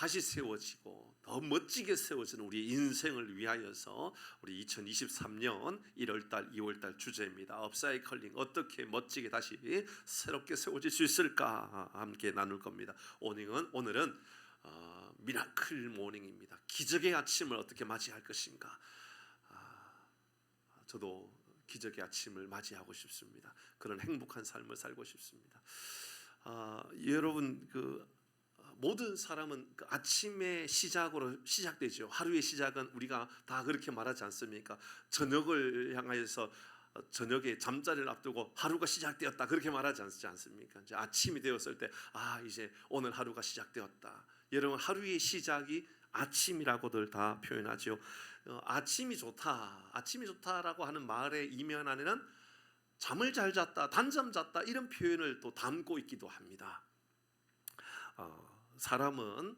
다시 세워지고 더 멋지게 세워지는 우리 인생을 위하여서 우리 2023년 1월달 2월달 주제입니다. 업사이클링, 어떻게 멋지게 다시 새롭게 세워질 수 있을까 함께 나눌 겁니다. 오늘은 미라클 모닝입니다. 기적의 아침을 어떻게 맞이할 것인가. 저도 기적의 아침을 맞이하고 싶습니다. 그런 행복한 삶을 살고 싶습니다. 여러분, 모든 사람은 그 아침의 시작으로 시작되죠. 하루의 시작은 우리가 다 그렇게 말하지 않습니까? 저녁을 향하여서 저녁에 잠자리를 앞두고 하루가 시작되었다 그렇게 말하지 않습니까? 이제 아침이 되었을 때 이제 오늘 하루가 시작되었다. 여러분, 하루의 시작이 아침이라고들 다 표현하죠. 아침이 좋다라고 하는 말의 이면 안에는 잠을 잘 잤다, 단잠 잤다 이런 표현을 또 담고 있기도 합니다. 사람은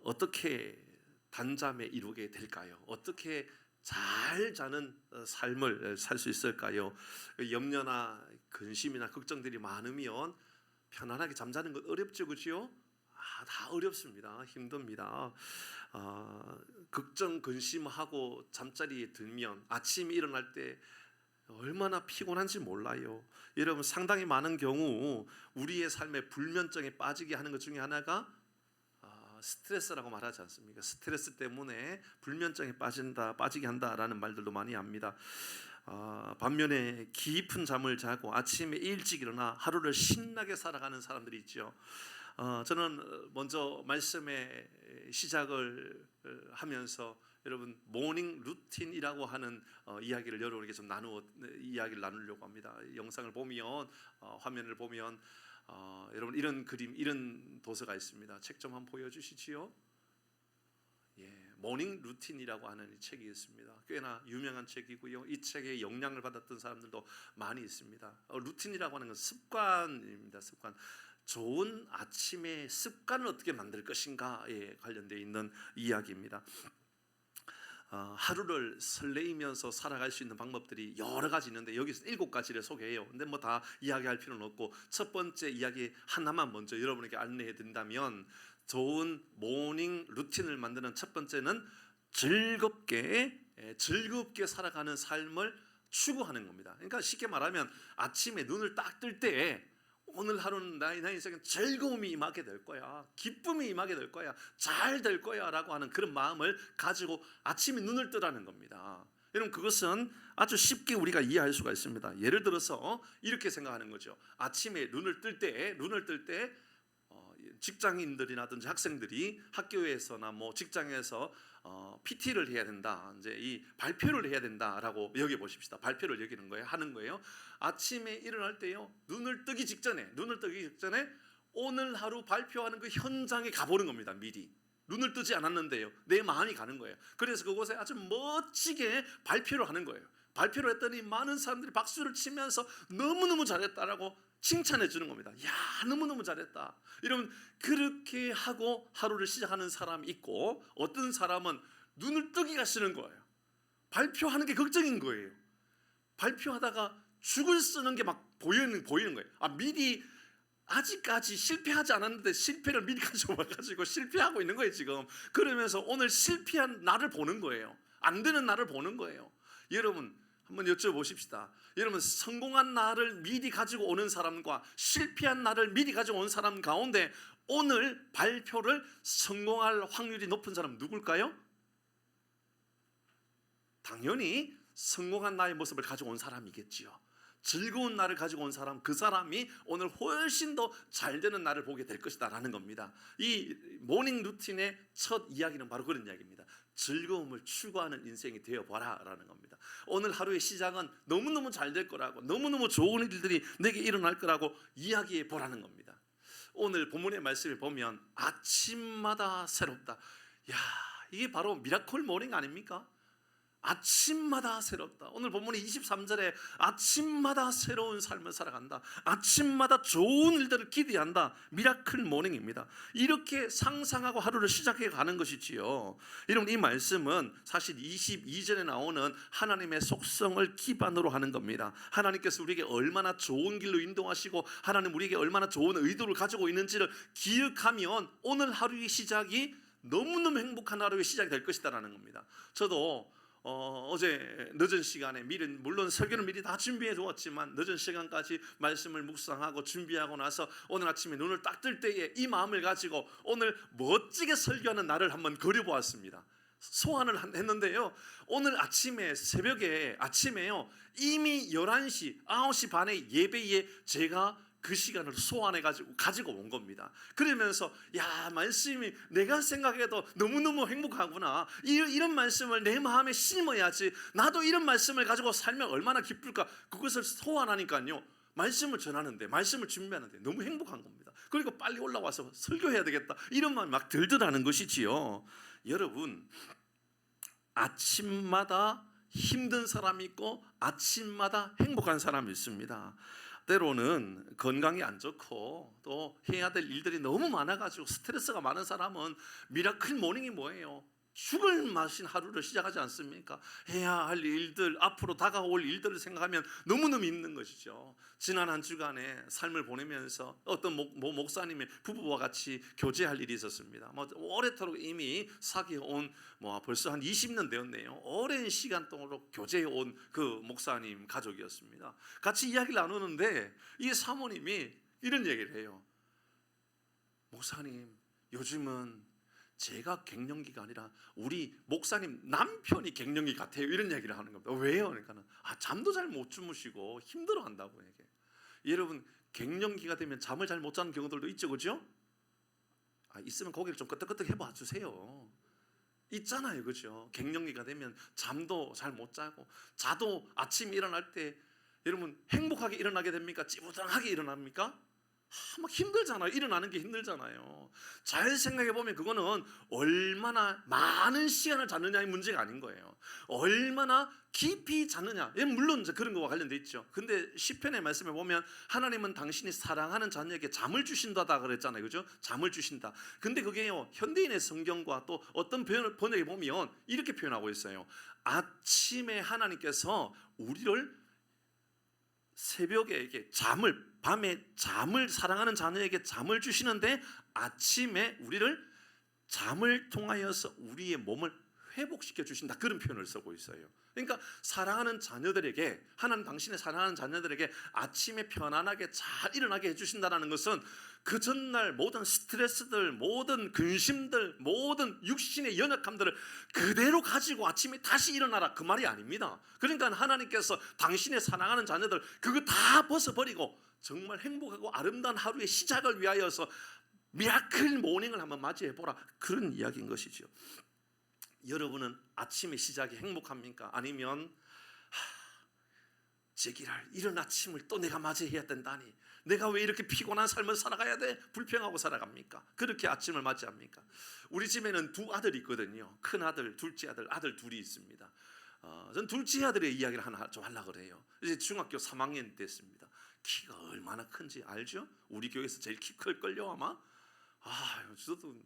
어떻게 단잠에 이루게 될까요? 어떻게 잘 자는 삶을 살 수 있을까요? 염려나 근심이나 걱정들이 많으면 편안하게 잠자는 것 어렵죠, 그렇죠? 다 어렵습니다. 힘듭니다. 걱정 근심하고 잠자리에 들면 아침에 일어날 때 얼마나 피곤한지 몰라요. 여러분, 상당히 많은 경우 우리의 삶에 불면증에 빠지게 하는 것 중에 하나가 스트레스라고 말하지 않습니까? 스트레스 때문에 불면증에 빠지게 한다라는 말들도 많이 합니다. 반면에 깊은 잠을 자고 아침에 일찍 일어나 하루를 신나게 살아가는 사람들이 있죠. 저는 먼저 말씀의 시작을 하면서 여러분 모닝 루틴이라고 하는 이야기를 여러분에게 좀 이야기를 나누려고 합니다. 영상을 보면 화면을 보면 여러분 이런 그림, 이런 도서가 있습니다. 책 좀 한번 보여주시지요. 모닝 루틴이라고 하는 이 책이 있습니다. 꽤나 유명한 책이고요. 이 책에 영향을 받았던 사람들도 많이 있습니다. 루틴이라고 하는 건 습관입니다. 습관. 좋은 아침의 습관을 어떻게 만들 것인가에 관련되어 있는 이야기입니다. 하루를 설레이면서 살아갈 수 있는 방법들이 여러 가지 있는데 여기서 7가지를 소개해요. 근데 뭐 다 이야기할 필요는 없고 첫 번째 이야기 하나만 먼저 여러분에게 안내해 드린다면, 좋은 모닝 루틴을 만드는 첫 번째는 즐겁게 살아가는 삶을 추구하는 겁니다. 그러니까 쉽게 말하면 아침에 눈을 딱 뜰 때 오늘 하루는 나의 인생에 즐거움이 임하게 될 거야, 기쁨이 임하게 될 거야, 잘 될 거야 라고 하는 그런 마음을 가지고 아침에 눈을 뜨라는 겁니다. 여러분, 그것은 아주 쉽게 우리가 이해할 수가 있습니다. 예를 들어서 이렇게 생각하는 거죠. 아침에 눈을 뜰 때 직장인들이라든지 학생들이 학교에서나 뭐 직장에서 PT를 해야 된다, 이제 이 발표를 해야 된다라고 여겨 보십시다. 발표를 여기는 거예요, 하는 거예요. 아침에 일어날 때요, 눈을 뜨기 직전에 오늘 하루 발표하는 그 현장에 가보는 겁니다. 미리 눈을 뜨지 않았는데요, 내 마음이 가는 거예요. 그래서 그곳에 아주 멋지게 발표를 하는 거예요. 발표를 했더니 많은 사람들이 박수를 치면서 너무너무 잘했다라고 칭찬해 주는 겁니다. 야, 너무너무 잘했다. 여러분, 그렇게 하고 하루를 시작하는 사람이 있고, 어떤 사람은 눈을 뜨기가 싫은 거예요. 발표하는 게 걱정인 거예요. 발표하다가 죽을 쓰는 게 막 보이는 거예요. 미리 아직까지 실패하지 않았는데 실패를 미리 가져와가지고 실패하고 있는 거예요 지금. 그러면서 오늘 실패한 나를 보는 거예요. 안 되는 나를 보는 거예요. 여러분, 한번 여쭤보십시다. 여러분, 성공한 나를 미리 가지고 오는 사람과 실패한 나를 미리 가지고 온 사람 가운데 오늘 발표를 성공할 확률이 높은 사람은 누굴까요? 당연히 성공한 나의 모습을 가지고 온 사람이겠지요. 즐거운 나를 가지고 온 사람, 그 사람이 오늘 훨씬 더 잘 되는 나를 보게 될 것이다 라는 겁니다. 이 모닝 루틴의 첫 이야기는 바로 그런 이야기입니다. 즐거움을 추구하는 인생이 되어봐라 라는 겁니다. 오늘 하루의 시작은 너무너무 잘 될 거라고, 너무너무 좋은 일들이 내게 일어날 거라고 이야기해 보라는 겁니다. 오늘 본문의 말씀을 보면 아침마다 새롭다. 이게 바로 미라클 모닝 아닙니까? 아침마다 새롭다. 오늘 본문이 23절에 아침마다 새로운 삶을 살아간다. 아침마다 좋은 일들을 기대한다. 미라클 모닝입니다. 이렇게 상상하고 하루를 시작해 가는 것이지요. 여러분, 이 말씀은 사실 22절에 나오는 하나님의 속성을 기반으로 하는 겁니다. 하나님께서 우리에게 얼마나 좋은 길로 인도하시고 하나님 우리에게 얼마나 좋은 의도를 가지고 있는지를 기억하면 오늘 하루의 시작이 너무너무 행복한 하루의 시작이 될 것이다라는 겁니다. 저도 어제 늦은 시간에 물론 설교는 미리 다 준비해 두었지만 늦은 시간까지 말씀을 묵상하고 준비하고 나서 오늘 아침에 눈을 딱 뜰 때에 이 마음을 가지고 오늘 멋지게 설교하는 날을 한번 그려보았습니다. 소환을 했는데요, 오늘 아침에 아침에요 이미 11시 9시 반에 예배에 제가 그 시간을 소환해 가지고 온 겁니다. 그러면서 말씀이 내가 생각해도 너무너무 행복하구나. 이런 말씀을 내 마음에 심어야지. 나도 이런 말씀을 가지고 살면 얼마나 기쁠까. 그것을 소환하니까요, 말씀을 전하는데, 말씀을 준비하는데 너무 행복한 겁니다. 그리고 빨리 올라와서 설교해야 되겠다, 이런 마음이 막 들더라는 것이지요. 여러분, 아침마다 힘든 사람이 있고 아침마다 행복한 사람이 있습니다. 때로는 건강이 안 좋고 또 해야 될 일들이 너무 많아가지고 스트레스가 많은 사람은 미라클 모닝이 뭐예요? 죽을 맛인 하루를 시작하지 않습니까? 해야 할 일들, 앞으로 다가올 일들을 생각하면 너무너무 힘든 것이죠. 지난 한 주간에 삶을 보내면서 어떤 목사님의 부부와 같이 교제할 일이 있었습니다. 오래도록 이미 사귀어온 벌써 한 20년 되었네요. 오랜 시간 동안 교제해온 그 목사님 가족이었습니다. 같이 이야기를 나누는데 이 사모님이 이런 얘기를 해요. 목사님, 요즘은 제가 갱년기가 아니라 우리 목사님 남편이 갱년기 같아요, 이런 얘기를 하는 겁니다. 왜요? 그러니까 잠도 잘 못 주무시고 힘들어한다고 얘기해요. 여러분, 갱년기가 되면 잠을 잘 못 자는 경우들도 있죠, 그죠? 있으면 고개를 좀 끄덕끄덕 해봐 주세요. 있잖아요, 그죠? 갱년기가 되면 잠도 잘 못 자고, 자도 아침에 일어날 때 여러분 행복하게 일어나게 됩니까? 찌부둥하게 일어납니까? 막 힘들잖아요. 일어나는 게 힘들잖아요. 잘 생각해 보면 그거는 얼마나 많은 시간을 잤느냐의 문제가 아닌 거예요. 얼마나 깊이 잤느냐. 물론 이제 그런 거와 관련돼 있죠. 근데 시편의 말씀에 보면 하나님은 당신이 사랑하는 자녀에게 잠을 주신다다 그랬잖아요, 그죠? 잠을 주신다. 근데 그게요, 현대인의 성경과 또 어떤 번역에 보면 이렇게 표현하고 있어요. 아침에 하나님께서 우리를 새벽에 이렇게 밤에 잠을 사랑하는 자녀에게 잠을 주시는데 아침에 우리를 잠을 통하여서 우리의 몸을 회복시켜 주신다, 그런 표현을 쓰고 있어요. 그러니까 사랑하는 자녀들에게, 하나님 당신의 사랑하는 자녀들에게 아침에 편안하게 잘 일어나게 해주신다는 것은 그 전날 모든 스트레스들, 모든 근심들, 모든 육신의 연약함들을 그대로 가지고 아침에 다시 일어나라, 그 말이 아닙니다. 그러니까 하나님께서 당신의 사랑하는 자녀들 그거 다 벗어버리고 정말 행복하고 아름다운 하루의 시작을 위하여서 미라클 모닝을 한번 맞이해보라, 그런 이야기인 것이죠. 여러분은 아침의 시작이 행복합니까? 아니면 제기랄 이런 아침을 또 내가 맞이해야 된다니, 내가 왜 이렇게 피곤한 삶을 살아가야 돼? 불평하고 살아갑니까? 그렇게 아침을 맞이합니까? 우리 집에는 두 아들이 있거든요. 큰 아들, 둘째 아들 둘이 있습니다. 전 둘째 아들의 이야기를 하나 좀 하려고 그래요. 이제 중학교 3학년 됐습니다. 키가 얼마나 큰지 알죠? 우리 교회에서 제일 키 클걸요 아마? 저도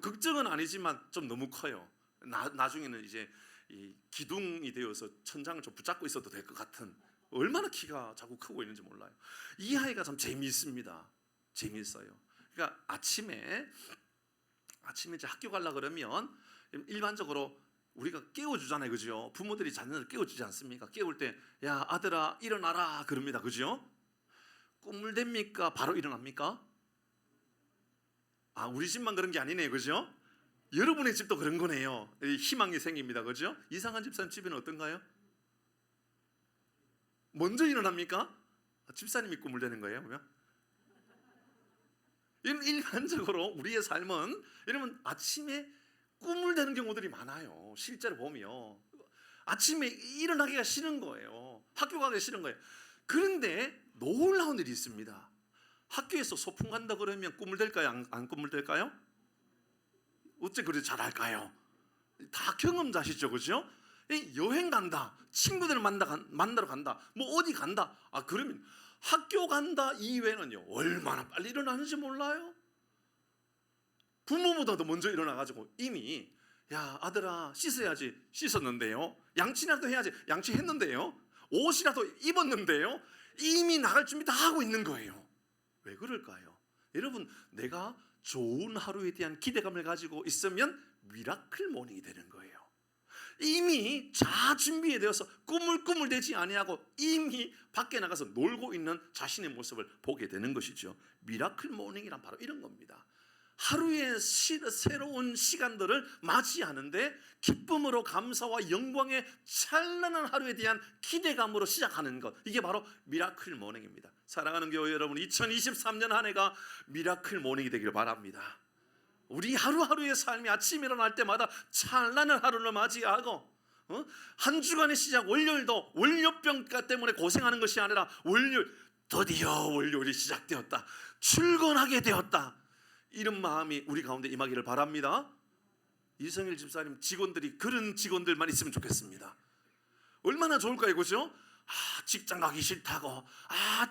걱정은 아니지만 좀 너무 커요. 나중에는 이제 이 기둥이 되어서 천장을 좀 붙잡고 있어도 될 것 같은, 얼마나 키가 자꾸 크고 있는지 몰라요. 이 아이가 참 재미있습니다. 재미있어요. 그러니까 아침에 이제 학교 가려고 그러면 일반적으로 우리가 깨워주잖아요, 그죠? 부모들이 자녀를 깨워주지 않습니까? 깨울 때 야 아들아 일어나라 그럽니다, 그죠? 꿈을 댑니까? 바로 일어납니까? 우리 집만 그런 게 아니네요, 그죠? 여러분의 집도 그런 거네요. 희망이 생깁니다, 그죠? 이상한 집사님 집에는 어떤가요? 먼저 일어납니까? 집사님이 꿈을 대는 거예요, 그러면? 일반적으로 우리의 삶은 여러분 아침에 꿈을 대는 경우들이 많아요. 실제로 보면 아침에 일어나기가 싫은 거예요. 학교 가기 싫은 거예요. 그런데 놀라운 일이 있습니다. 학교에서 소풍 간다 그러면 꿈을 댈까요? 안 꿈을 댈까요? 어째 그렇게 잘할까요? 다 경험자시죠, 그죠? 여행 간다, 친구들을 만나러 간다, 뭐 어디 간다. 그러면 학교 간다 이외에는요 얼마나 빨리 일어나는지 몰라요. 부모보다도 먼저 일어나가지고 이미 야 아들아 씻어야지, 씻었는데요. 양치라도 해야지, 양치했는데요. 옷이라도 입었는데요. 이미 나갈 준비 다 하고 있는 거예요. 왜 그럴까요? 여러분, 내가 좋은 하루에 대한 기대감을 가지고 있으면 미라클 모닝이 되는 거예요. 이미 자 준비에 되어서 꾸물꾸물대지 아니하고 이미 밖에 나가서 놀고 있는 자신의 모습을 보게 되는 것이죠. 미라클 모닝이란 바로 이런 겁니다. 하루의 새로운 시간들을 맞이하는데 기쁨으로, 감사와 영광의 찬란한 하루에 대한 기대감으로 시작하는 것, 이게 바로 미라클 모닝입니다. 사랑하는 교회 여러분, 2023년 한 해가 미라클 모닝이 되기를 바랍니다. 우리 하루하루의 삶이 아침에 일어날 때마다 찬란한 하루를 맞이하고 한 주간의 시작 월요일도 월요병 때문에 고생하는 것이 아니라 드디어 월요일이 시작되었다, 출근하게 되었다, 이런 마음이 우리 가운데 임하기를 바랍니다. 이성일 집사님 직원들이 그런 직원들만 있으면 좋겠습니다. 얼마나 좋을까요, 그죠? 직장 가기 싫다고,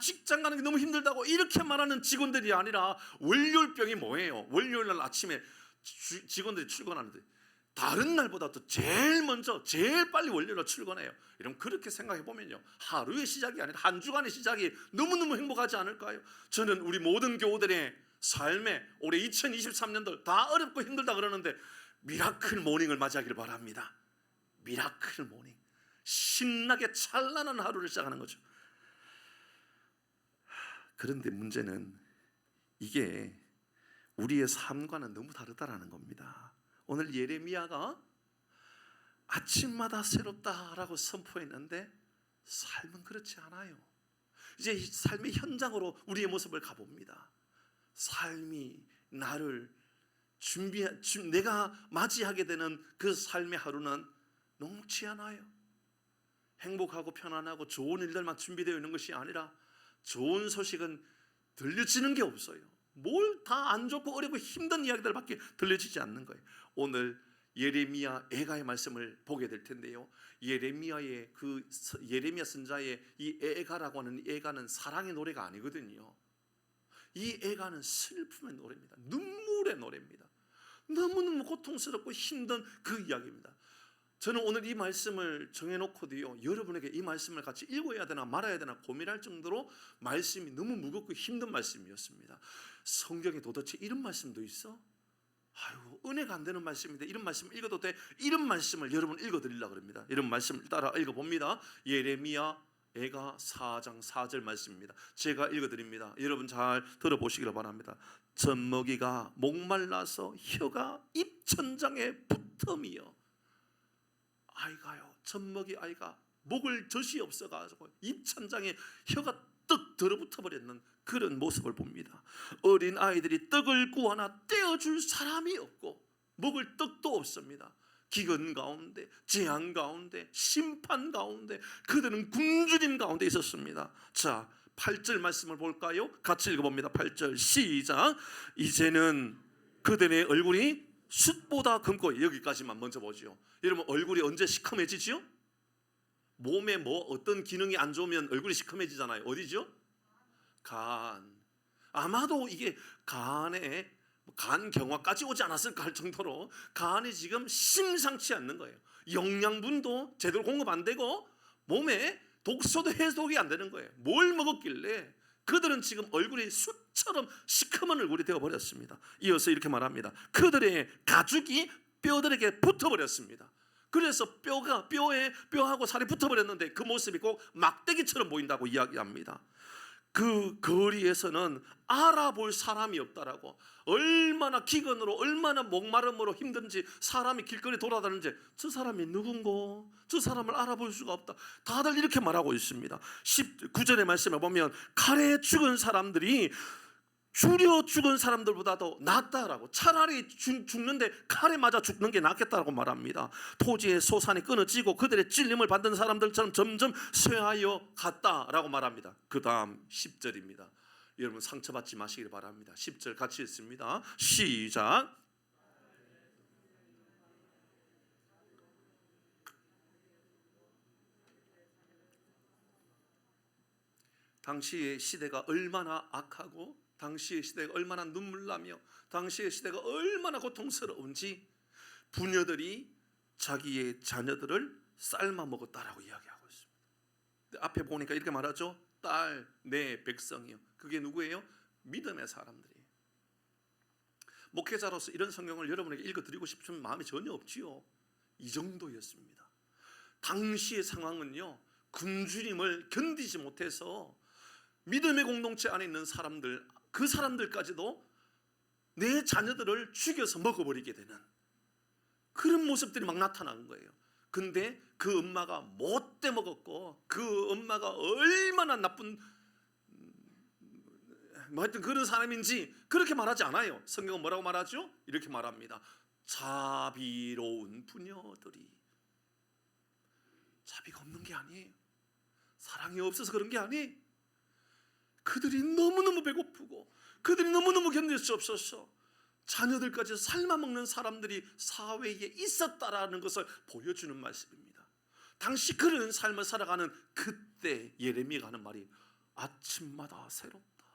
직장 가는 게 너무 힘들다고 이렇게 말하는 직원들이 아니라, 월요일병이 뭐예요? 월요일날 아침에 직원들이 출근하는데 다른 날보다 또 제일 먼저 제일 빨리 월요일날 출근해요. 이러면 그렇게 생각해 보면요, 하루의 시작이 아니라 한 주간의 시작이 너무너무 행복하지 않을까요? 저는 우리 모든 교우들의 삶에 올해 2023년도 다 어렵고 힘들다 그러는데 미라클 모닝을 맞이하기를 바랍니다. 미라클 모닝, 신나게 찬란한 하루를 시작하는 거죠. 그런데 문제는 이게 우리의 삶과는 너무 다르다라는 겁니다. 오늘 예레미야가 아침마다 새롭다라고 선포했는데 삶은 그렇지 않아요. 이제 이 삶의 현장으로 우리의 모습을 가봅니다. 삶이 나를 내가 맞이하게 되는 그 삶의 하루는 녹록지 않아요. 행복하고 편안하고 좋은 일들만 준비되어 있는 것이 아니라 좋은 소식은 들려지는 게 없어요. 뭘 다 안 좋고 어렵고 힘든 이야기들밖에 들려지지 않는 거예요. 오늘 예레미야 애가의 말씀을 보게 될 텐데요, 예레미야 선자의 이 애가라고 하는 애가는 사랑의 노래가 아니거든요. 이 애가는 슬픔의 노래입니다. 눈물의 노래입니다. 너무너무 고통스럽고 힘든 그 이야기입니다. 저는 오늘 이 말씀을 정해놓고도요, 여러분에게 이 말씀을 같이 읽어야 되나 말아야 되나 고민할 정도로 말씀이 너무 무겁고 힘든 말씀이었습니다. 성경에 도대체 이런 말씀도 있어? 은혜가 안 되는 말씀인데 이런 말씀 읽어도 돼? 이런 말씀을 여러분 읽어드리려고 합니다. 이런 말씀을 따라 읽어봅니다. 예레미야 애가 4장 4절 말씀입니다. 제가 읽어드립니다. 여러분 잘 들어보시기를 바랍니다. 젖먹이가 목말라서 혀가 입천장에 붙음이요. 아이가요, 젖먹이 아이가 목을 젖이 없어가지고 입천장에 혀가 떡 들어붙어 버렸는 그런 모습을 봅니다. 어린 아이들이 떡을 구하나 떼어줄 사람이 없고 먹을 떡도 없습니다. 기근 가운데, 재앙 가운데, 심판 가운데 그들은 굶주린 가운데 있었습니다. 자, 8절 말씀을 볼까요? 같이 읽어봅니다. 8절 시작. 이제는 그들의 얼굴이 숯보다 검고, 여기까지만 먼저 보죠. 여러분, 얼굴이 언제 시커매지죠? 몸에 어떤 기능이 안 좋으면 얼굴이 시커매지잖아요. 어디죠? 간. 아마도 이게 간경화까지 오지 않았을까 할 정도로 간이 지금 심상치 않는 거예요. 영양분도 제대로 공급 안 되고 몸에 독소도 해독이 안 되는 거예요. 뭘 먹었길래 그들은 지금 얼굴이 숯처럼 시커먼 얼굴이 되어버렸습니다. 이어서 이렇게 말합니다. 그들의 가죽이 뼈들에게 붙어버렸습니다. 그래서 뼈하고 살이 붙어버렸는데 그 모습이 꼭 막대기처럼 보인다고 이야기합니다. 그 거리에서는 알아볼 사람이 없다라고, 얼마나 기근으로 얼마나 목마름으로 힘든지 사람이 길거리 돌아다니는지 저 사람이 누군고, 저 사람을 알아볼 수가 없다, 다들 이렇게 말하고 있습니다. 19절의 말씀에 보면 칼에 죽은 사람들이 줄여 죽은 사람들보다도 낫다라고, 차라리 죽는데 칼에 맞아 죽는 게 낫겠다라고 말합니다. 토지의 소산이 끊어지고 그들의 찔림을 받는 사람들처럼 점점 쇠하여 갔다라고 말합니다. 그 다음 10절입니다. 여러분 상처받지 마시길 바랍니다. 10절 같이 읽습니다. 시작. 당시의 시대가 얼마나 악하고 당시의 시대가 얼마나 눈물나며 당시의 시대가 얼마나 고통스러운지 부녀들이 자기의 자녀들을 삶아 먹었다라고 이야기하고 있습니다. 앞에 보니까 이렇게 말하죠. 딸, 내 백성이요. 그게 누구예요? 믿음의 사람들이에요. 목회자로서 이런 성경을 여러분에게 읽어드리고 싶은 마음이 전혀 없지요. 이 정도였습니다. 당시의 상황은요, 굶주림을 견디지 못해서 믿음의 공동체 안에 있는 사람들, 그 사람들까지도 내 자녀들을 죽여서 먹어버리게 되는 그런 모습들이 막 나타나는 거예요. 근데 그 엄마가 못돼 먹었고 그 엄마가 얼마나 나쁜 하여튼 그런 사람인지 그렇게 말하지 않아요. 성경은 뭐라고 말하죠? 이렇게 말합니다. 자비로운 부녀들이. 자비가 없는 게 아니에요. 사랑이 없어서 그런 게 아니에요. 그들이 너무너무 배고프고 그들이 너무너무 견딜 수 없어서 자녀들까지 삶아먹는 사람들이 사회에 있었다라는 것을 보여주는 말씀입니다. 당시 그런 삶을 살아가는 그때 예레미야가 하는 말이 아침마다 새롭다,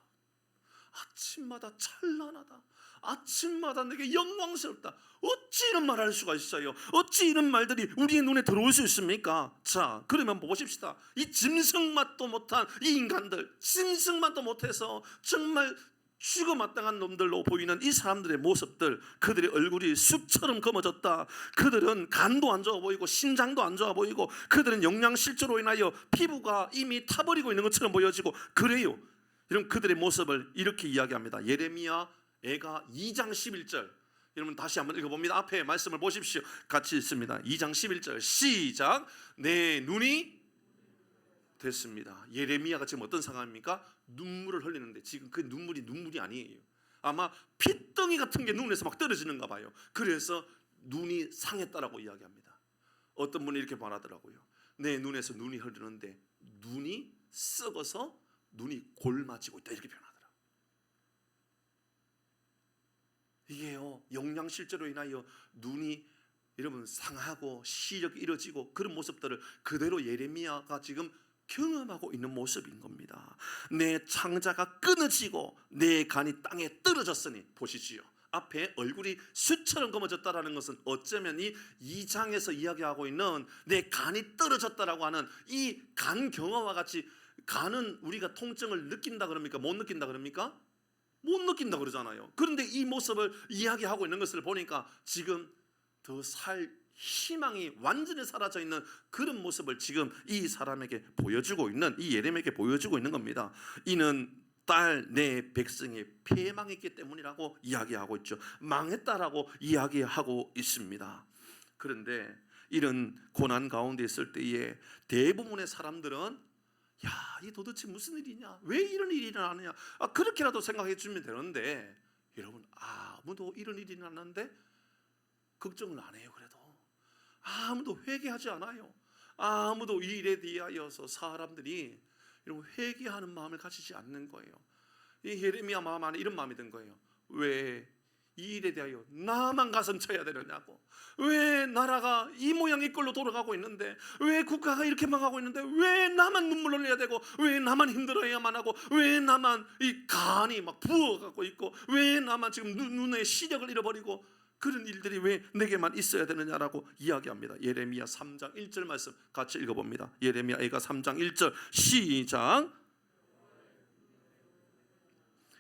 아침마다 찬란하다, 아침마다 내게 영광스럽다. 어찌 이런 말을 할 수가 있어요? 어찌 이런 말들이 우리의 눈에 들어올 수 있습니까? 자, 그러면 보십시다. 이 짐승맛도 못한 이 인간들, 짐승맛도 못해서 정말 죽어마땅한 놈들로 보이는 이 사람들의 모습들, 그들의 얼굴이 숯처럼 검어졌다. 그들은 간도 안 좋아 보이고 심장도 안 좋아 보이고 그들은 영양실조로 인하여 피부가 이미 타버리고 있는 것처럼 보여지고 그래요. 이런 그들의 모습을 이렇게 이야기합니다. 예레미야 애가 2장 11절. 여러분 다시 한번 읽어봅니다. 앞에 말씀을 보십시오. 같이 읽습니다. 2장 11절 시작. 내 눈이 됐습니다. 예레미야가 지금 어떤 상황입니까? 눈물을 흘리는데 지금 그 눈물이 아니에요. 아마 핏덩이 같은 게 눈에서 막 떨어지는가 봐요. 그래서 눈이 상했다라고 이야기합니다. 어떤 분이 이렇게 말하더라고요. 내 눈에서 눈이 흐르는데 눈이 썩어서 눈이 골마지고 있다, 이렇게 표현하더라고요. 이게요, 영양실조로 인하여 눈이 여러분 상하고 시력이 이뤄지고 그런 모습들을 그대로 예레미야가 지금 경험하고 있는 모습인 겁니다. 내 창자가 끊어지고 내 간이 땅에 떨어졌으니, 보시지요. 앞에 얼굴이 숯처럼 검어졌다라는 것은 어쩌면 이 2장에서 이야기하고 있는 내 간이 떨어졌다라고 하는 이 간 경화와 같이, 간은 우리가 통증을 느낀다 그럽니까? 못 느낀다 그럽니까? 못 느낀다 그러잖아요. 그런데 이 모습을 이야기하고 있는 것을 보니까 지금 더 살 희망이 완전히 사라져 있는 그런 모습을 지금 이 사람에게 보여주고 있는, 이 예레미야에게 보여주고 있는 겁니다. 이는 딸 내 백성이 패망했기 때문이라고 이야기하고 있죠. 망했다라고 이야기하고 있습니다. 그런데 이런 고난 가운데 있을 때에 대부분의 사람들은 야, 이 도대체 무슨 일이냐? 왜 이런 일이 일어나느냐? 그렇게라도 생각해 주면 되는데, 여러분 아무도 이런 일이 일어났는데 걱정을 안 해요. 그래도 아무도 회개하지 않아요. 아무도 이 일에 대하여서 사람들이 이런 회개하는 마음을 가지지 않는 거예요. 이 예레미야 마음 안에 이런 마음이 든 거예요. 왜 이 일에 대하여 나만 가슴 쳐야 되느냐고, 왜 나라가 이 모양 이 꼴로 돌아가고 있는데, 왜 국가가 이렇게 망하고 있는데 왜 나만 눈물 흘려야 되고, 왜 나만 힘들어야만 하고, 왜 나만 이 간이 막 부어가고 있고, 왜 나만 지금 눈의 시력을 잃어버리고, 그런 일들이 왜 내게만 있어야 되느냐라고 이야기합니다. 예레미야 3장 1절 말씀 같이 읽어봅니다. 예레미야 애가 3장 1절 시작.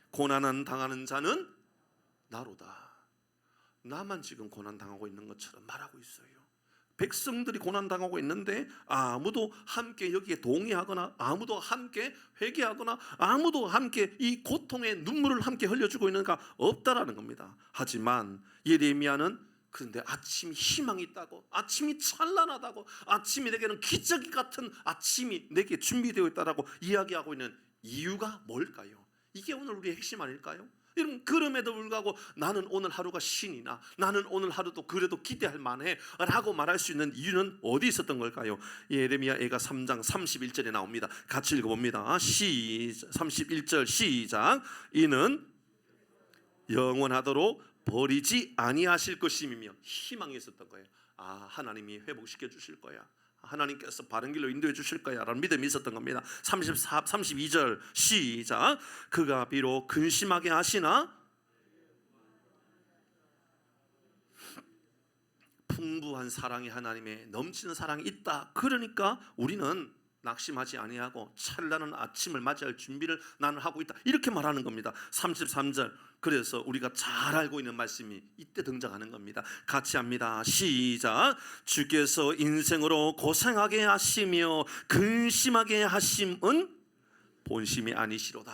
고난은 당하는 자는 나로다. 나만 지금 고난당하고 있는 것처럼 말하고 있어요. 백성들이 고난당하고 있는데 아무도 함께 여기에 동의하거나 아무도 함께 회개하거나 아무도 함께 이 고통의 눈물을 함께 흘려주고 있는가 없다라는 겁니다. 하지만 예레미야는 그런데 아침이 희망이 있다고, 아침이 찬란하다고, 아침이 내게는 기적이 같은 아침이 내게 준비되어 있다라고 이야기하고 있는 이유가 뭘까요? 이게 오늘 우리의 핵심 아닐까요? 여러분, 그럼에도 불구하고 나는 오늘 하루가 신이 나, 나는 오늘 하루도 그래도 기대할 만해 라고 말할 수 있는 이유는 어디 있었던 걸까요? 예레미야 애가 3장 31절에 나옵니다. 같이 읽어봅니다. 31절 시작. 이는 영원하도록 버리지 아니하실 것임이며, 희망이 있었던 거예요. 하나님이 회복시켜 주실 거야. 하나님께서 바른 길로 인도해 주실 거야 라는 믿음이 있었던 겁니다. 32절 시작. 그가 비록 근심하게 하시나 풍부한 사랑이, 하나님의 넘치는 사랑이 있다. 그러니까 우리는 낙심하지 아니하고 찬란한 아침을 맞이할 준비를 나는 하고 있다. 이렇게 말하는 겁니다. 33절. 그래서 우리가 잘 알고 있는 말씀이 이때 등장하는 겁니다. 같이 합니다. 시작. 주께서 인생으로 고생하게 하시며 근심하게 하심은 본심이 아니시로다.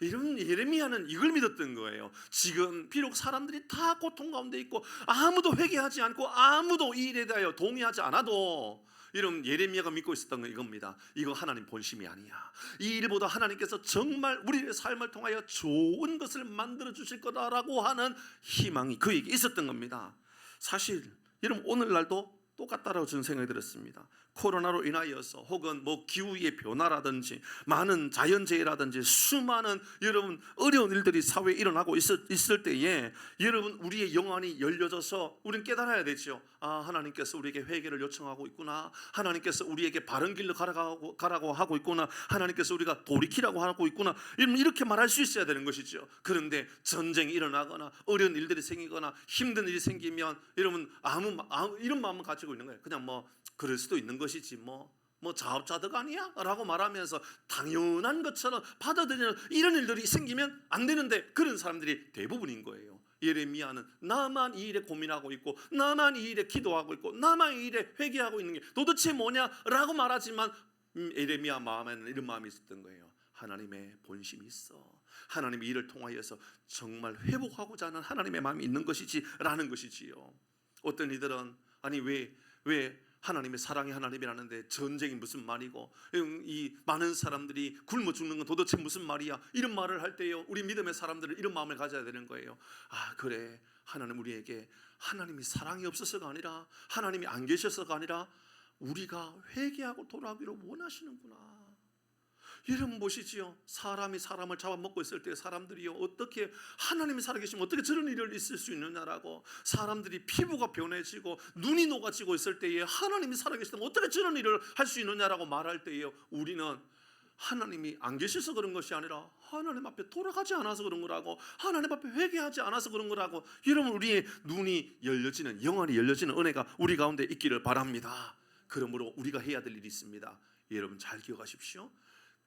이런 예레미야는 이걸 믿었던 거예요. 지금 비록 사람들이 다 고통 가운데 있고 아무도 회개하지 않고 아무도 이 일에 대하여 동의하지 않아도 이런 예레미야가 믿고 있었던 건 이겁니다. 이거 하나님 본심이 아니야. 이 일보다 하나님께서 정말 우리의 삶을 통하여 좋은 것을 만들어 주실 거다라고 하는 희망이 그에게 있었던 겁니다. 사실 여러분 오늘날도 똑같다라고 저는 생각이 들었습니다. 코로나로 인하여서 혹은 뭐 기후의 변화라든지 많은 자연재해라든지 수많은 여러분 어려운 일들이 사회에 일어나고 있을 때에 여러분 우리의 영안이 열려져서 우리는 깨달아야 되죠. 하나님께서 우리에게 회개를 요청하고 있구나. 하나님께서 우리에게 바른 길로 가라고 하고 있구나. 하나님께서 우리가 돌이키라고 하고 있구나. 이렇게 말할 수 있어야 되는 것이죠. 그런데 전쟁이 일어나거나 어려운 일들이 생기거나 힘든 일이 생기면 여러분 이런 마음을 가지고 있는 거예요. 그냥 뭐 그럴 수도 있는 것이지 뭐 자업자득 아니야? 라고 말하면서 당연한 것처럼 받아들이는 이런 일들이 생기면 안 되는데 그런 사람들이 대부분인 거예요. 예레미야는 나만 이 일에 고민하고 있고 나만 이 일에 기도하고 있고 나만 이 일에 회개하고 있는 게 도대체 뭐냐라고 말하지만 예레미야 마음에는 이런 마음이 있었던 거예요. 하나님의 본심이 있어. 하나님이 이를 통하여서 정말 회복하고자 하는 하나님의 마음이 있는 것이지 라는 것이지요. 어떤 이들은 아니 왜 하나님의 사랑이 하나님이라는데 전쟁이 무슨 말이고 이 많은 사람들이 굶어 죽는 건 도대체 무슨 말이야? 이런 말을 할 때요 우리 믿음의 사람들은 이런 마음을 가져야 되는 거예요. 그래, 하나님 우리에게 하나님이 사랑이 없어서가 아니라 하나님이 안 계셔서가 아니라 우리가 회개하고 돌아오기를 원하시는구나. 여러분 보시지요. 사람이 사람을 잡아먹고 있을 때 사람들이요 어떻게 하나님이 살아계시면 어떻게 저런 일이 있을 수 있느냐라고 사람들이 피부가 변해지고 눈이 녹아지고 있을 때에 하나님이 살아계시면 어떻게 저런 일을 할 수 있느냐라고 말할 때에 우리는 하나님이 안 계셔서 그런 것이 아니라 하나님 앞에 돌아가지 않아서 그런 거라고 하나님 앞에 회개하지 않아서 그런 거라고 여러분 우리의 눈이 열려지는 영안이 열려지는 은혜가 우리 가운데 있기를 바랍니다. 그러므로 우리가 해야 될 일이 있습니다. 여러분 잘 기억하십시오.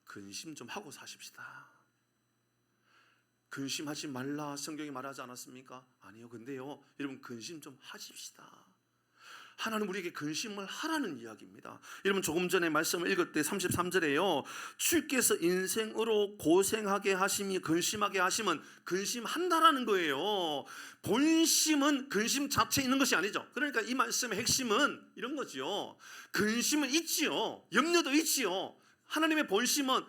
근심 좀 하고 사십시다. 근심하지 말라 성경이 말하지 않았습니까? 아니요. 근데요 여러분 근심 좀 하십시다. 하나님 우리에게 근심을 하라는 이야기입니다. 여러분 조금 전에 말씀을 읽을 때 33절에요 주께서 인생으로 고생하게 하심이 근심하게 하심은 근심한다라는 거예요. 본심은 근심 자체에 있는 것이 아니죠. 그러니까 이 말씀의 핵심은 이런 거죠. 근심은 있지요. 염려도 있지요. 하나님의 본심은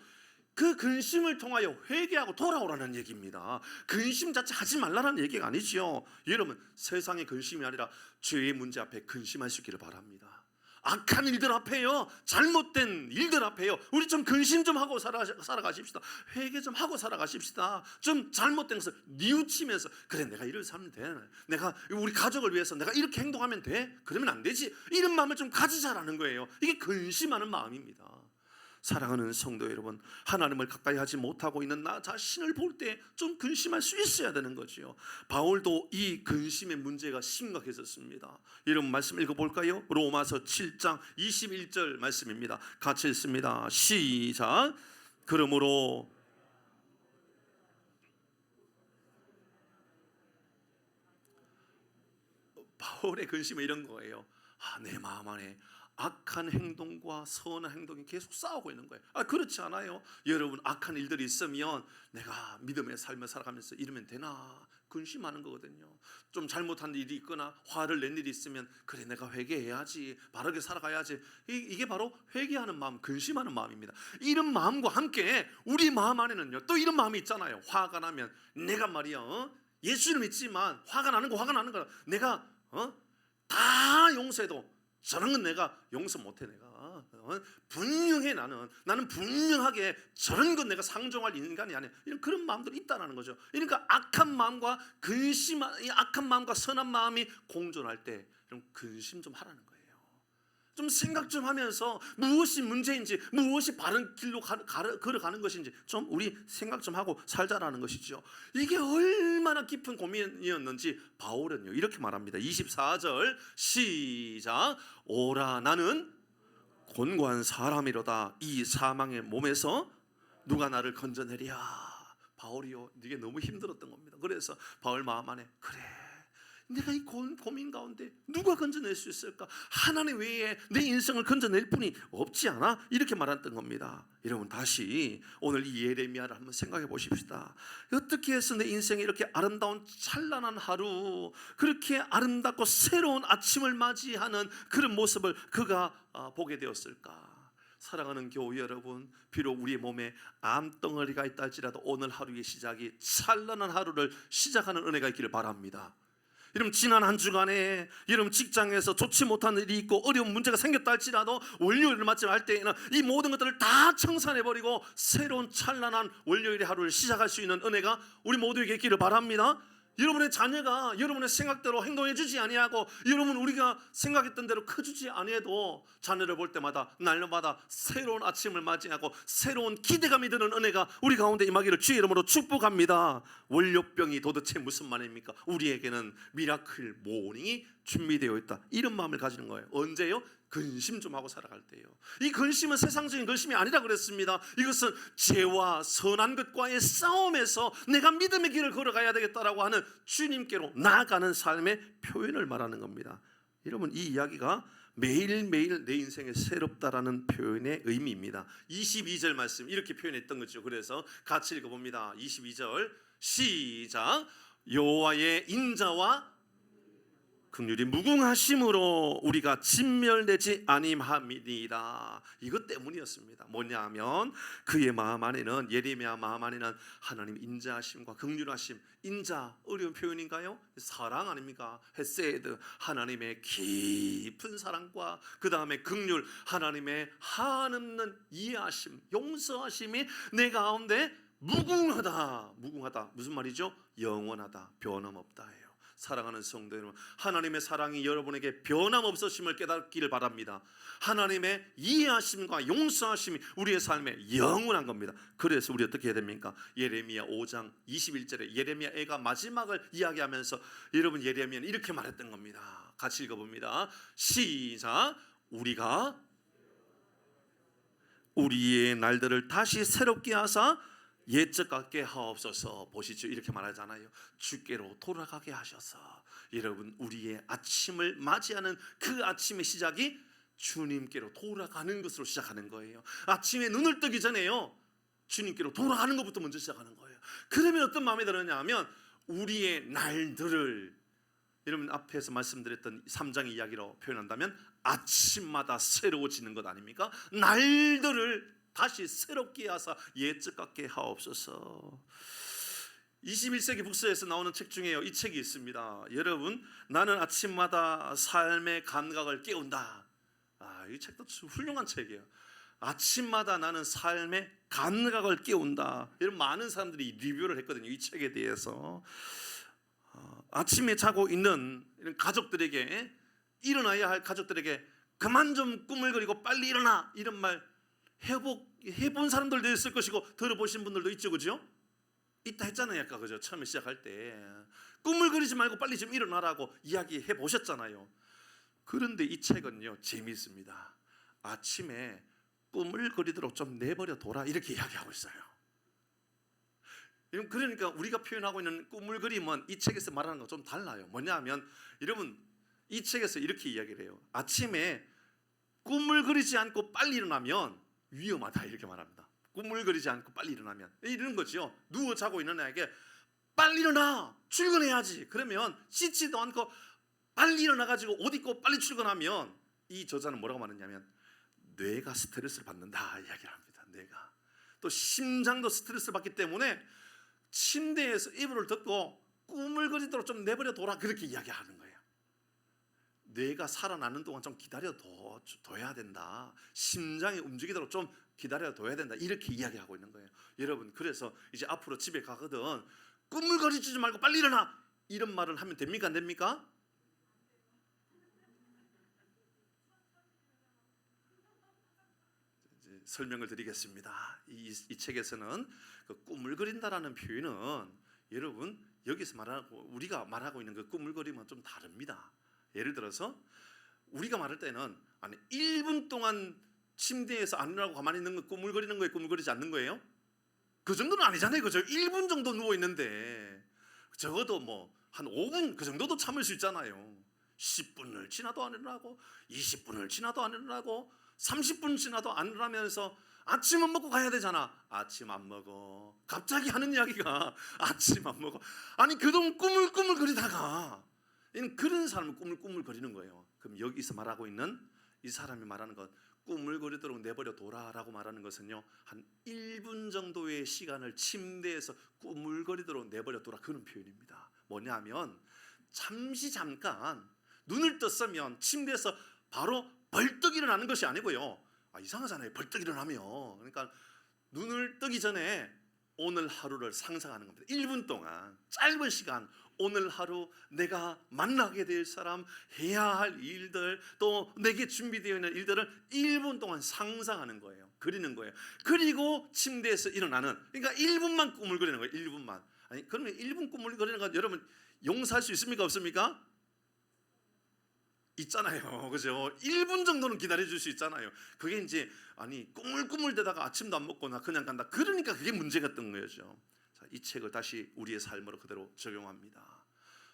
그 근심을 통하여 회개하고 돌아오라는 얘기입니다. 근심 자체 하지 말라는 얘기가 아니지요. 여러분 세상의 근심이 아니라 죄의 문제 앞에 근심할 수 있기를 바랍니다. 악한 일들 앞에요 잘못된 일들 앞에요 우리 좀 근심 좀 하고 살아가십시다. 회개 좀 하고 살아가십시다. 좀 잘못된 것을 뉘우치면서 그래 내가 이를 살면 돼. 내가 우리 가족을 위해서 내가 이렇게 행동하면 돼. 그러면 안 되지. 이런 마음을 좀 가지자라는 거예요. 이게 근심하는 마음입니다. 사랑하는 성도 여러분, 하나님을 가까이 하지 못하고 있는 나 자신을 볼 때 좀 근심할 수 있어야 되는 거지요. 바울도 이 근심의 문제가 심각했었습니다. 이런 말씀 읽어볼까요? 로마서 7장 21절 말씀입니다. 같이 읽습니다. 시작. 그러므로 바울의 근심은 이런 거예요. 내 마음 안에 악한 행동과 선한 행동이 계속 싸우고 있는 거예요. 그렇지 않아요? 여러분 악한 일들이 있으면 내가 믿음의 삶을 살아가면서 이러면 되나 근심하는 거거든요. 좀 잘못한 일이 있거나 화를 낸 일이 있으면 그래 내가 회개해야지 바르게 살아가야지. 이게 바로 회개하는 마음, 근심하는 마음입니다. 이런 마음과 함께 우리 마음 안에는요 또 이런 마음이 있잖아요. 화가 나면 내가 말이야 예수를 믿지만 화가 나는 거야. 내가 다 용서해도 저런 건 내가 용서 못해. 내가 분명해. 나는 분명하게 저런 건 내가 상종할 인간이 아니야. 이런 그런 마음들이 있다는 거죠. 그러니까 악한 마음과 악한 마음과 선한 마음이 공존할 때 이런 근심 좀 하라는 거예요. 좀 생각 좀 하면서 무엇이 문제인지, 무엇이 바른 길로 걸어가는 것인지 좀 우리 생각 좀 하고 살자라는 것이죠. 이게 얼마나 깊은 고민이었는지 바울은요 이렇게 말합니다. 24절 시작. 오라 나는 곤고한 사람이로다. 이 사망의 몸에서 누가 나를 건져내랴. 바울이요 이게 너무 힘들었던 겁니다. 그래서 바울 마음 안에 그래 내가 이 고민 가운데 누가 건져낼 수 있을까? 하나님 외에 내 인생을 건져낼 분이 없지 않아? 이렇게 말했던 겁니다. 여러분 다시 오늘 이 예레미야를 한번 생각해 보십시다. 어떻게 해서 내 인생에 이렇게 아름다운 찬란한 하루, 그렇게 아름답고 새로운 아침을 맞이하는 그런 모습을 그가 보게 되었을까? 사랑하는 교회 여러분, 비록 우리의 몸에 암덩어리가 있다 할지라도 오늘 하루의 시작이 찬란한 하루를 시작하는 은혜가 있기를 바랍니다. 여러분 지난 한 주간에 여러분 직장에서 좋지 못한 일이 있고 어려운 문제가 생겼다 할지라도 월요일을 맞이할 때에는 이 모든 것들을 다 청산해버리고 새로운 찬란한 월요일의 하루를 시작할 수 있는 은혜가 우리 모두에게 있기를 바랍니다. 여러분의 자녀가 여러분의 생각대로 행동해 주지 아니하고 여러분 우리가 생각했던 대로 커주지 아니해도 자녀를 볼 때마다 날마다 새로운 아침을 맞이하고 새로운 기대감이 드는 은혜가 우리 가운데 임하기를 주의 이름으로 축복합니다. 월요병이 도대체 무슨 말입니까? 우리에게는 미라클 모닝이 준비되어 있다, 이런 마음을 가지는 거예요. 언제요? 근심 좀 하고 살아갈 때요. 이 근심은 세상적인 근심이 아니라 그랬습니다. 이것은 죄와 선한 것과의 싸움에서 내가 믿음의 길을 걸어가야 되겠다라고 하는 주님께로 나아가는 삶의 표현을 말하는 겁니다. 여러분 이 이야기가 매일매일 내 인생에 새롭다라는 표현의 의미입니다. 22절 말씀 이렇게 표현했던 거죠. 그래서 같이 읽어봅니다. 22절 시작. 여호와의 인자와 긍휼이 무궁하심으로 우리가 진멸되지 아니함이니이다. 이것 때문이었습니다. 뭐냐면 그의 마음 안에는, 예레미야 마음 안에는 하나님 인자하심과 긍휼하심, 인자 어려운 표현인가요? 사랑 아닙니까? 헤세드, 하나님의 깊은 사랑과 그 다음에 긍휼, 하나님의 한없는 이해하심, 용서하심이 내 가운데 무궁하다. 무궁하다 무슨 말이죠? 영원하다, 변함없다예요. 사랑하는 성도 여러분, 하나님의 사랑이 여러분에게 변함없으심을 깨닫기를 바랍니다. 하나님의 이해하심과 용서하심이 우리의 삶에 영원한 겁니다. 그래서 우리 어떻게 해야 됩니까? 예레미야 5장 21절에 예레미야 애가 마지막을 이야기하면서 여러분 예레미야는 이렇게 말했던 겁니다. 같이 읽어봅니다. 시작. 우리가 우리의 날들을 다시 새롭게 하사 옛적 같게 하옵소서. 보시죠, 이렇게 말하잖아요. 주께로 돌아가게 하셔서. 여러분 우리의 아침을 맞이하는 그 아침의 시작이 주님께로 돌아가는 것으로 시작하는 거예요. 아침에 눈을 뜨기 전에요 주님께로 돌아가는 것부터 먼저 시작하는 거예요. 그러면 어떤 마음이 드느냐 하면 우리의 날들을, 여러분 앞에서 말씀드렸던 3장의 이야기로 표현한다면 아침마다 새로워지는 것 아닙니까? 날들을 다시 새롭게 하사 옛적 같게 하옵소서. 21세기 북서에서 나오는 책 중에요 이 책이 있습니다. 여러분 나는 아침마다 삶의 감각을 깨운다. 이 책도 훌륭한 책이에요. 아침마다 나는 삶의 감각을 깨운다. 여러분 많은 사람들이 리뷰를 했거든요 이 책에 대해서. 아침에 자고 있는 이런 가족들에게, 일어나야 할 가족들에게 그만 좀 꾸물거리고 빨리 일어나, 이런 말 해본 사람들도 있을 것이고 들어보신 분들도 있죠, 그죠? 있다 했잖아요 아까, 그죠? 처음에 시작할 때 꾸물거리지 말고 빨리 좀 일어나라고 이야기해 보셨잖아요. 그런데 이 책은요 재미있습니다. 아침에 꾸물거리도록 좀 내버려 둬라 이렇게 이야기하고 있어요. 그러니까 우리가 표현하고 있는 꾸물거림은 이 책에서 말하는 거 좀 달라요. 뭐냐면 여러분 이 책에서 이렇게 이야기를 해요. 아침에 꾸물거리지 않고 빨리 일어나면 위험하다 이렇게 말합니다. 꾸물거리지 않고 빨리 일어나면 이러는 거죠. 누워 자고 있는 애에게 빨리 일어나 출근해야지. 그러면 씻지도 않고 빨리 일어나가지고 옷 입고 빨리 출근하면 이 저자는 뭐라고 말했냐면 뇌가 스트레스를 받는다 이야기를 합니다. 뇌가 또 심장도 스트레스를 받기 때문에 침대에서 이불을 덮고 꾸물거리도록 좀 내버려 둬라 그렇게 이야기하는 거예요. 뇌가 살아나는 동안 좀 기다려둬야 된다. 심장이 움직이도록 좀 기다려둬야 된다. 이렇게 이야기하고 있는 거예요. 여러분 그래서 이제 앞으로 집에 가거든 꾸물거리지 말고 빨리 일어나 이런 말을 하면 됩니까 안 됩니까? 설명을 드리겠습니다. 이 책에서는 그 꾸물거린다라는 표현은 여러분 여기서 말하고 우리가 말하고 있는 그 꾸물거림은 좀 다릅니다. 예를 들어서 우리가 말할 때는 아니 1분 동안 침대에서 안 일어나고 가만히 있는 거 꾸물거리는 거에 꾸물거리지 않는 거예요? 그 정도는 아니잖아요. 그죠? 1분 정도 누워 있는데 적어도 뭐 한 5분 그 정도도 참을 수 있잖아요. 10분을 지나도 안 일어나고 20분을 지나도 안 일어나고 30분 지나도 안 일어나면서 아침은 먹고 가야 되잖아. 아침 안 먹어. 갑자기 하는 이야기가 아침 안 먹어. 아니 그동안 꾸물꾸물거리다가 그런 사람은 꾸물꾸물거리는 거예요. 그럼 여기서 말하고 있는 이 사람이 말하는 것 꾸물거리도록 내버려 둬라라고 말하는 것은요, 한 1분 정도의 시간을 침대에서 꾸물거리도록 내버려 둬라 그런 표현입니다. 뭐냐면 잠깐 눈을 떴으면 침대에서 바로 벌떡 일어나는 것이 아니고요. 이상하잖아요. 벌떡 일어나면. 그러니까 눈을 뜨기 전에 오늘 하루를 상상하는 겁니다. 1분 동안 짧은 시간 오늘 하루 내가 만나게 될 사람, 해야 할 일들, 또 내게 준비되어 있는 일들을 1분 동안 상상하는 거예요. 그리는 거예요. 그리고 침대에서 일어나는, 그러니까 1분만 꾸물거리는 거예요. 1분만. 아니 그러면 1분 꾸물거리는 건 여러분 용서할 수 있습니까? 없습니까? 있잖아요. 그죠? 1분 정도는 기다려줄 수 있잖아요. 그게 이제 아니 꾸물꾸물대다가 아침도 안 먹고 나 그냥 간다. 그러니까 그게 문제가 된 거죠. 자, 이 책을 다시 우리의 삶으로 그대로 적용합니다.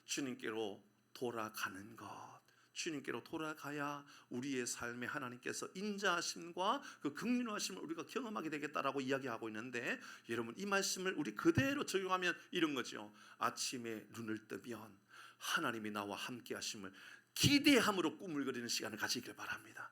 주님께로 돌아가는 것. 주님께로 돌아가야 우리의 삶에 하나님께서 인자하심과 그 긍휼하심을 우리가 경험하게 되겠다라고 이야기하고 있는데, 여러분 이 말씀을 우리 그대로 적용하면 이런 거죠. 아침에 눈을 뜨면 하나님이 나와 함께 하심을 기대함으로 꾸물거리는 시간을 가지길 바랍니다.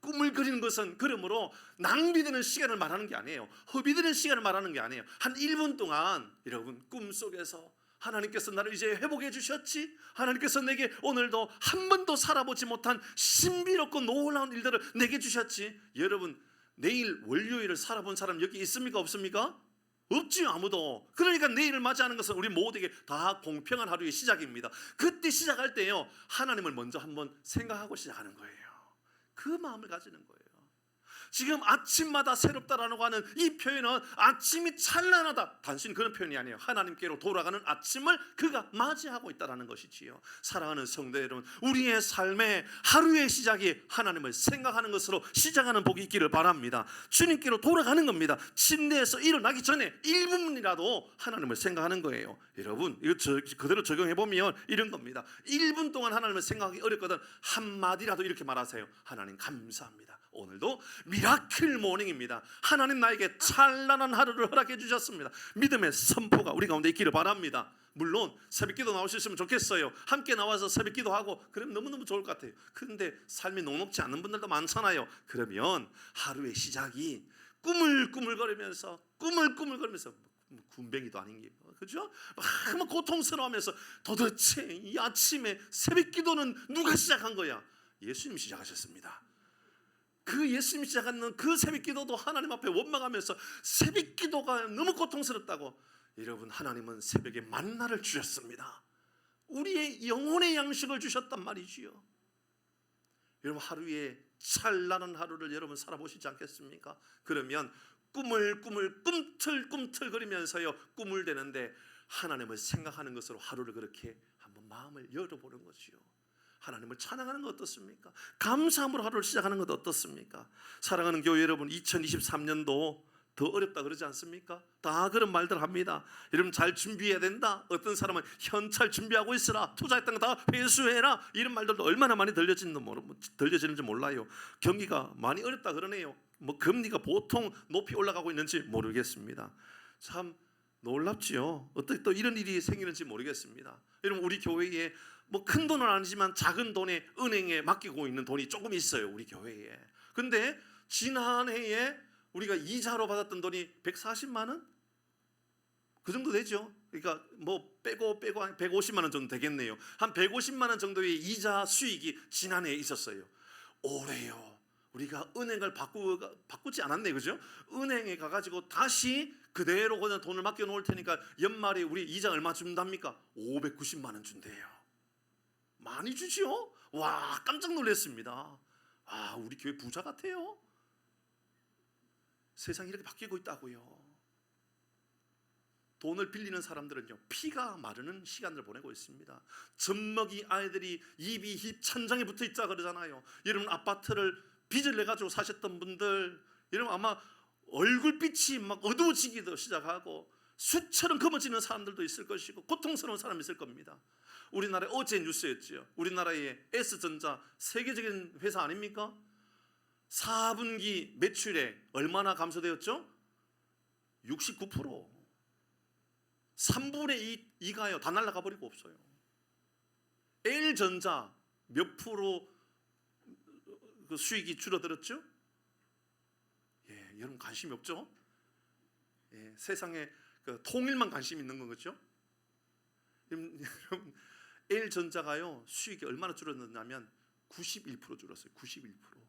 꾸물거리는 것은 그러므로 낭비되는 시간을 말하는 게 아니에요. 허비되는 시간을 말하는 게 아니에요. 한 1분 동안 여러분 꿈속에서 하나님께서 나를 이제 회복해 주셨지? 하나님께서 내게 오늘도 한 번도 살아보지 못한 신비롭고 놀라운 일들을 내게 주셨지? 여러분 내일 월요일을 살아본 사람 여기 있습니까? 없습니까? 없지요. 아무도. 그러니까 내일을 맞이하는 것은 우리 모두에게 다 공평한 하루의 시작입니다. 그때 시작할 때요, 하나님을 먼저 한번 생각하고 시작하는 거예요. 그 마음을 가지는 거예요. 지금 아침마다 새롭다라고 하는 이 표현은 아침이 찬란하다, 단순히 그런 표현이 아니에요. 하나님께로 돌아가는 아침을 그가 맞이하고 있다는 것이지요. 사랑하는 성도 여러분, 우리의 삶의 하루의 시작이 하나님을 생각하는 것으로 시작하는 복이 있기를 바랍니다. 주님께로 돌아가는 겁니다. 침대에서 일어나기 전에 1분이라도 하나님을 생각하는 거예요. 여러분 이거 그대로 적용해보면 이런 겁니다. 1분 동안 하나님을 생각하기 어렵거든 한마디라도 이렇게 말하세요. 하나님 감사합니다. 오늘도 미라클 모닝입니다. 하나님 나에게 찬란한 하루를 허락해 주셨습니다. 믿음의 선포가 우리 가운데 있기를 바랍니다. 물론 새벽기도 나오셨으면 좋겠어요. 함께 나와서 새벽기도하고 그러면 너무너무 좋을 것 같아요. 그런데 삶이 녹록지 않은 분들도 많잖아요. 그러면 하루의 시작이 꾸물꾸물거리면서 군뱅이도 아닌 게 그죠? 막 고통스러워하면서 도대체 이 아침에 새벽기도는 누가 시작한 거야? 예수님이 시작하셨습니다. 그 예수님이 시작하는 그 새벽기도도 하나님 앞에 원망하면서 새벽기도가 너무 고통스럽다고. 여러분 하나님은 새벽에 만나를 주셨습니다. 우리의 영혼의 양식을 주셨단 말이지요. 여러분 하루에 찬란한 하루를 여러분 살아보시지 않겠습니까? 그러면 꿈틀꿈틀거리면서요 꿈을 대는데 하나님을 생각하는 것으로 하루를 그렇게 한번 마음을 열어보는 거지요. 하나님을 찬양하는 것 어떻습니까? 감사함으로 하루를 시작하는 것 어떻습니까? 사랑하는 교회 여러분, 2023년도 더 어렵다 그러지 않습니까? 다 그런 말들 합니다. 여러분 잘 준비해야 된다. 어떤 사람은 현찰 준비하고 있으라, 투자했던 거 다 회수해라, 이런 말들도 얼마나 많이 들려지는지 몰라요. 경기가 많이 어렵다 그러네요. 뭐 금리가 보통 높이 올라가고 있는지 모르겠습니다. 참 놀랍지요. 어떻게 또 이런 일이 생기는지 모르겠습니다. 여러분 우리 교회에 뭐 큰 돈은 아니지만 작은 돈에 은행에 맡기고 있는 돈이 조금 있어요. 우리 교회에. 근데 지난해에 우리가 이자로 받았던 돈이 140만 원? 그 정도 되죠. 그러니까 뭐 빼고 150만 원 정도 되겠네요. 한 150만 원 정도의 이자 수익이 지난해에 있었어요. 올해요 우리가 은행을 바꾸지 않았네, 그죠? 은행에 가가지고 다시 그대로 그냥 돈을 맡겨 놓을 테니까 연말에 우리 이자 얼마 준답니까? 590만 원 준대요. 많이 주지요? 와 깜짝 놀랐습니다. 아 우리 교회 부자 같아요. 세상이 이렇게 바뀌고 있다고요. 돈을 빌리는 사람들은요, 피가 마르는 시간을 보내고 있습니다. 젖먹이 아이들이 입이 천장에 붙어 있자 그러잖아요. 여러분 아파트를 빚을 내가지고 사셨던 분들, 여러분 아마 얼굴빛이 막 어두워지기도 시작하고 수처럼 검어지는 사람들도 있을 것이고 고통스러운 사람이 있을 겁니다. 우리나라에 어제 뉴스였죠. 우리나라의 S전자 세계적인 회사 아닙니까? 4분기 매출액 얼마나 감소되었죠? 69%. 3분의 2가요. 다 날아가 버리고 없어요. L전자 몇 프로 그 수익이 줄어들었죠? 예, 여러분 관심이 없죠? 예, 세상에 그 통일만 관심 있는 거겠죠? 여러분 L전자가요 수익이 얼마나 줄었느냐면 91% 줄었어요. 91%.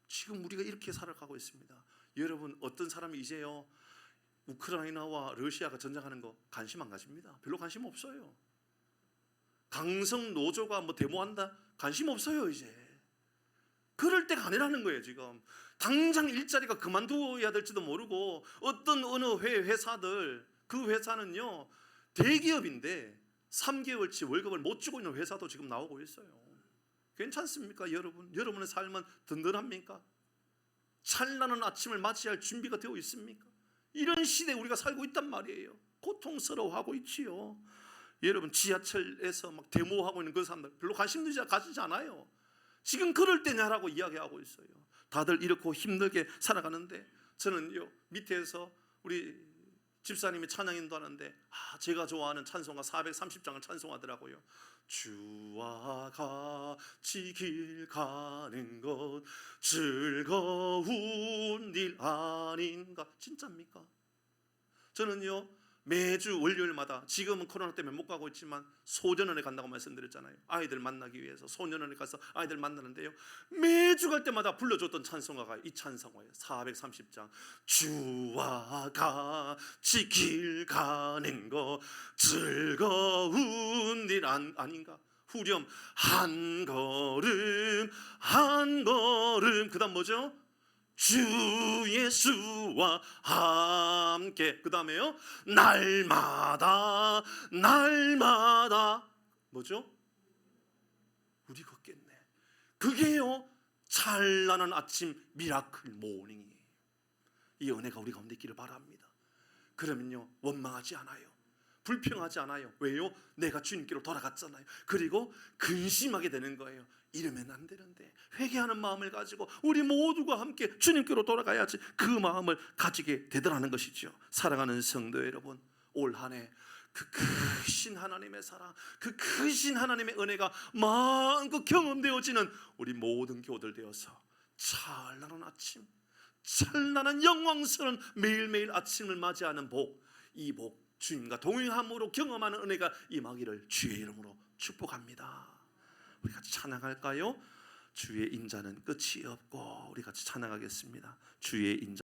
지금 우리가 이렇게 살아가고 있습니다. 여러분 어떤 사람이 이제요 우크라이나와 러시아가 전쟁하는 거 관심 안 가집니다. 별로 관심 없어요. 강성 노조가 뭐 데모한다? 관심 없어요 이제. 그럴 때가 아니라는 거예요 지금. 당장 일자리가 그만둬야 될지도 모르고 어떤 어느 회사들 그 회사는요 대기업인데 3개월치 월급을 못 주고 있는 회사도 지금 나오고 있어요. 괜찮습니까 여러분? 여러분의 삶은 든든합니까? 찬란한 아침을 맞이할 준비가 되어 있습니까? 이런 시대에 우리가 살고 있단 말이에요. 고통스러워하고 있지요. 여러분 지하철에서 막 데모하고 있는 그 사람들 별로 관심도 가지지 않아요. 지금 그럴 때냐라고 이야기하고 있어요. 다들 이렇게 힘들게 살아가는데 저는요 밑에서 우리 집사님이 찬양 인도하는데 제가 좋아하는 찬송가 430장을 찬송하더라고요. 주와 같이 길 가는 것 즐거운 일 아닌가. 진짜입니까? 저는요 매주 월요일마다 지금은 코로나 때문에 못 가고 있지만 소년원에 간다고 말씀드렸잖아요. 아이들 만나기 위해서 소년원에 가서 아이들 만나는데요 매주 갈 때마다 불러줬던 찬송가가 이 찬송가예요. 430장 주와 같이 길 가는 거 즐거운 일 아닌가. 후렴 한 걸음 한 걸음 그 다음 뭐죠? 주 예수와 함께. 그 다음에요 날마다 날마다 뭐죠? 우리 걷겠네. 그게요 찬란한 아침 미라클 모닝이에요. 이 은혜가 우리 가운데 있기를 바랍니다. 그러면요 원망하지 않아요. 불평하지 않아요. 왜요? 내가 주님께로 돌아갔잖아요. 그리고 근심하게 되는 거예요. 이러면 안 되는데. 회개하는 마음을 가지고 우리 모두가 함께 주님께로 돌아가야지. 그 마음을 가지게 되더라는 것이죠. 사랑하는 성도 여러분, 올 한 해 그 크신 하나님의 사랑, 그 크신 하나님의 은혜가 마음껏 경험되어지는 우리 모든 교들 되어서 찬란한 아침, 찬란한 영광스러운 매일매일 아침을 맞이하는 복, 이 복 주님과 동행함으로 경험하는 은혜가 임하기를 주의 이름으로 축복합니다. 우리 같이 찬양할까요? 주의 인자는 끝이 없고. 우리 같이 찬양하겠습니다. 주의 인자